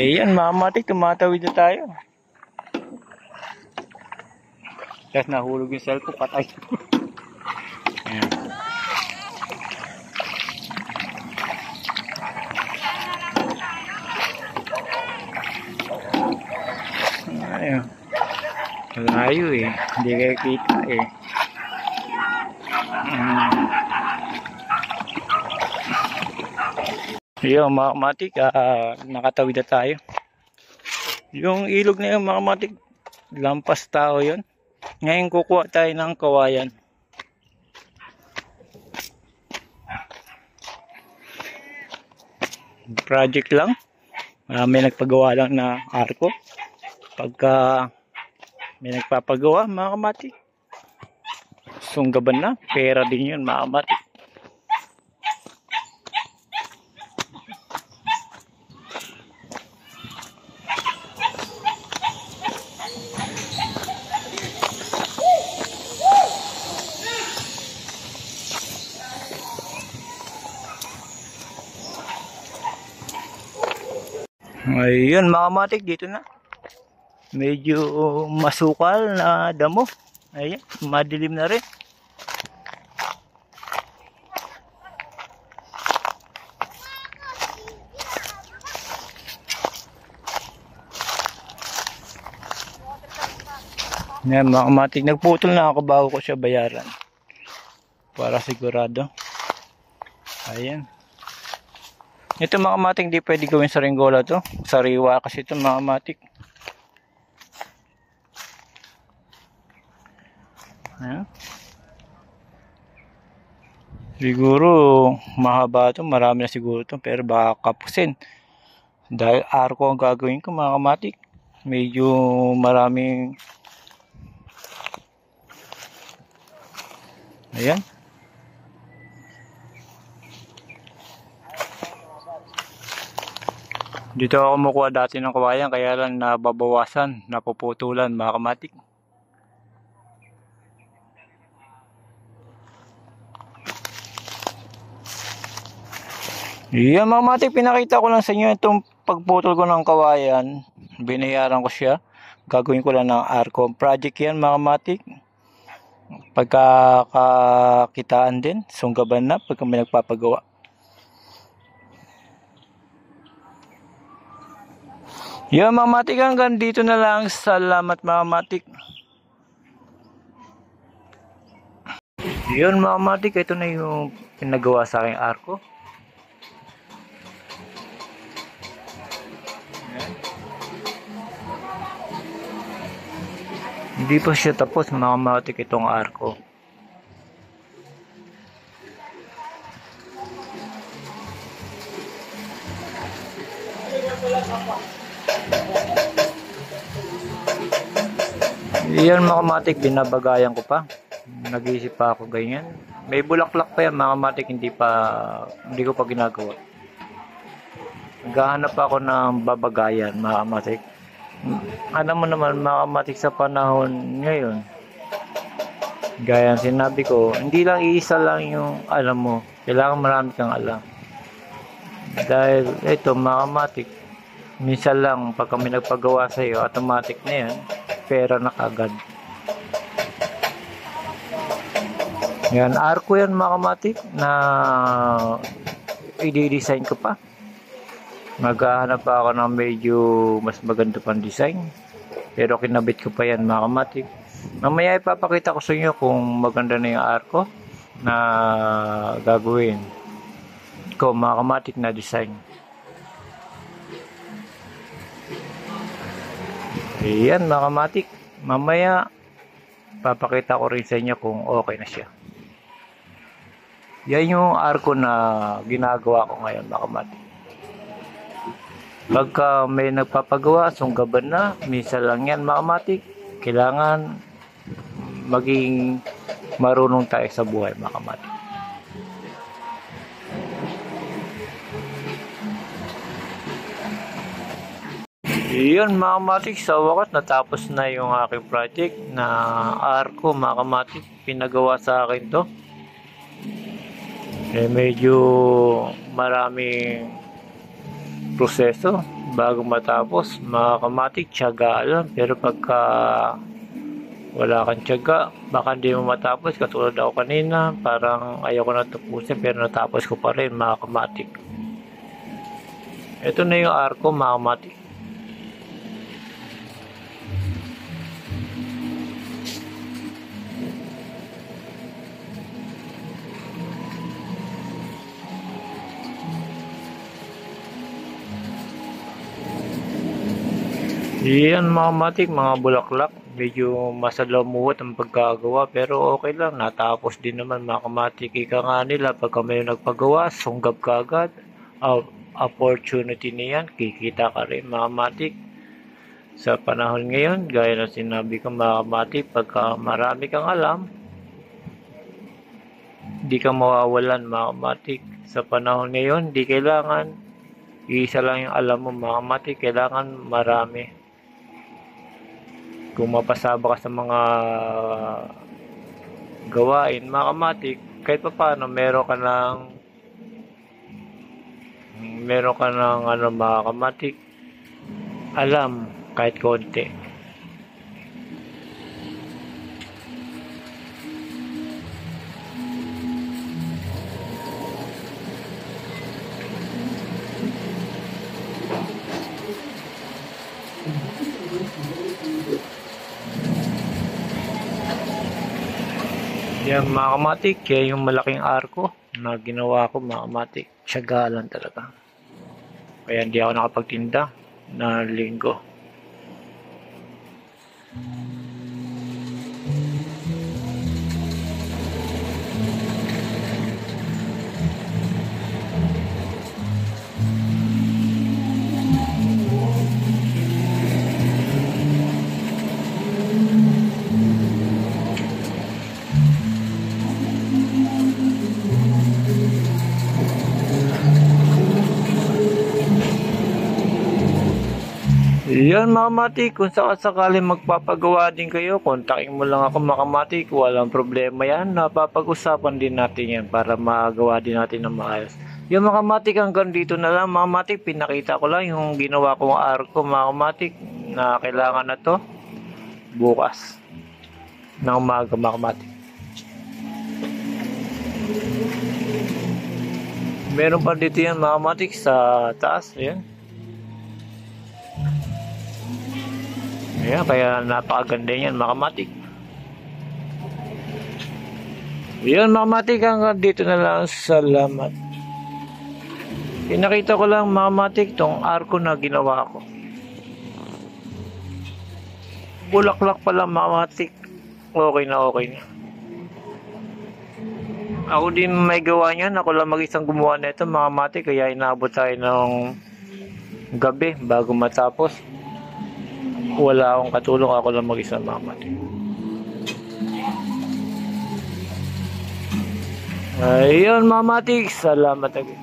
Ayan, mga matik, tumatawid na tayo. Tapos nahulog yung cellphone, patay. Ayan. Ayan. Malayo eh. Hindi kayo kita eh. Yung mga matik, nakatawid na tayo. Yung ilog na yung mga matik, lampas tao yun. Ngayon kukuha tayo ng kawayan. Project lang. May nagpagawa lang na arko. Pagka may nagpapagawa, mga matik, sunggaban na. Pera din yun, mga matik. Ayun mga matik, dito na. Medyo masukal na damo. Ayan, madilim na rin. Ayan mga matik, nagputol na ako bago ko siya bayaran. Para sigurado. Ayan. Ito mga matik, hindi pwede gawin sa ringgola to. Sariwa kasi ito mga matik. Ayan. Siguro mahaba to, marami na siguro to, pero baka kapusin. Dahil arko ang gagawin ko mga matik. Medyo maraming. Ayan. Dito ako kumukuha dati ng kawayan, kaya lang nababawasan, napuputulan mga kamatik. Yan mga kamatik, pinakita ko lang sa inyo itong pagputol ko ng kawayan. Binayaran ko siya. Gagawin ko lang ng arko. Project yan mga kamatik. Pagkakakitaan din, sunggaban na pagka may nagpapagawa. Yan mga matik, hanggang dito na lang. Salamat mga matik. Yun mga matik, ito na yung pinagawa sa aking arko. Yan. Hindi pa siya tapos mga matik itong arko. Yan mga matik, binabagayan ko pa. Nag-iisip pa ako ganyan. May bulaklak pa yan mga matik, hindi ko pa ginagawa. Naghahanap ako ng babagayan mga matik. Alam mo naman mga matik, sa panahon ngayon, gaya ng sinabi ko, hindi lang iisa lang yung alam mo. Kailangan marami kang alam. Dahil ito mga matik, minsan lang pag kami nagpagawa sa iyo, automatic na yan, pera na kagad. Yan, arko yan mga kamatik na i-design ko pa. Maghahanap pa ako ng medyo mas maganda pang design. Pero kinabit ko pa yan mga kamatik. Mamaya ipapakita ko sa inyo kung maganda na yung arko na gagawin ko mga kamatik na design. Ayan mga kamatik, mamaya papakita ko rin sa inyo kung okay na siya. Yan yung arko na ginagawa ko ngayon mga kamatik. Pagka may nagpapagawa, sunggaban na, minsan lang yan mga kamatik. Kailangan maging marunong tayo sa buhay mga kamatik. Yun mga kamatik, sa wakas natapos na yung aking project na arko mga kamatik. Pinagawa sa akin to. Medyo maraming proseso. bago matapos. Mga kamatik, tiyaga lang. Pero pagka wala kang tiyaga, baka hindi mo matapos. Katulad ako kanina, parang ayaw ko na tapusin pero natapos ko pa rin, mga kamatik. Ito na yung arko, mga kamatik. Yan mga matik, mga bulaklak. Medyo masalamuot ang pagkagawa pero okay lang. Natapos din naman mga kamatik. Ika nga nila pagka may nagpagawa, sunggab ka agad. Opportunity niyan, kikita ka rin mga kamatik. Sa panahon ngayon, gaya na sinabi ko mga kamatik, pagka marami kang alam, di ka mawawalan mga kamatik. Sa panahon ngayon, di kailangan isa lang yung alam mo mga kamatik. Kailangan marami. Kung mapasaba ka sa mga gawain, mga kamatik, kahit pa paano, meron ka ng mga kamatik, alam, kahit konti. Yan mga kamatik, kaya yung malaking arko na ginawa ko mga kamatik, tiyaga lang talaga. Kaya hindi ako nakapagtinda na linggo. Yan mga kamatik, kung sakasakali magpapagawa din kayo, kontakin mo lang ako mga kamatik, walang problema yan. Napapag-usapan din natin yan para magawa din natin ng maayos. Yung mga kamatik, hanggang dito na lang mga kamatik, pinakita ko lang yung ginawa kong arko mga kamatik na kailangan na to bukas ng umaga mga kamatik. Meron pa dito yan mga kamatik sa taas, yan. Ayan, kaya napakaganda yan mga kamatik. Yun mga kamatik, hanggang dito na lang. Salamat. Pinakita ko lang mga kamatik tong arko na ginawa ko. Bulaklak pa lang mga kamatik. Okay na okay na. Ako din may gawa niyan. Ako lang mag-isang gumawa na ito mga kamatik. Kaya inaabot tayo ng gabi bago matapos. Wala akong katulong, ako lang mag-isa mga kamatik. Ayun mga kamatik, salamat again.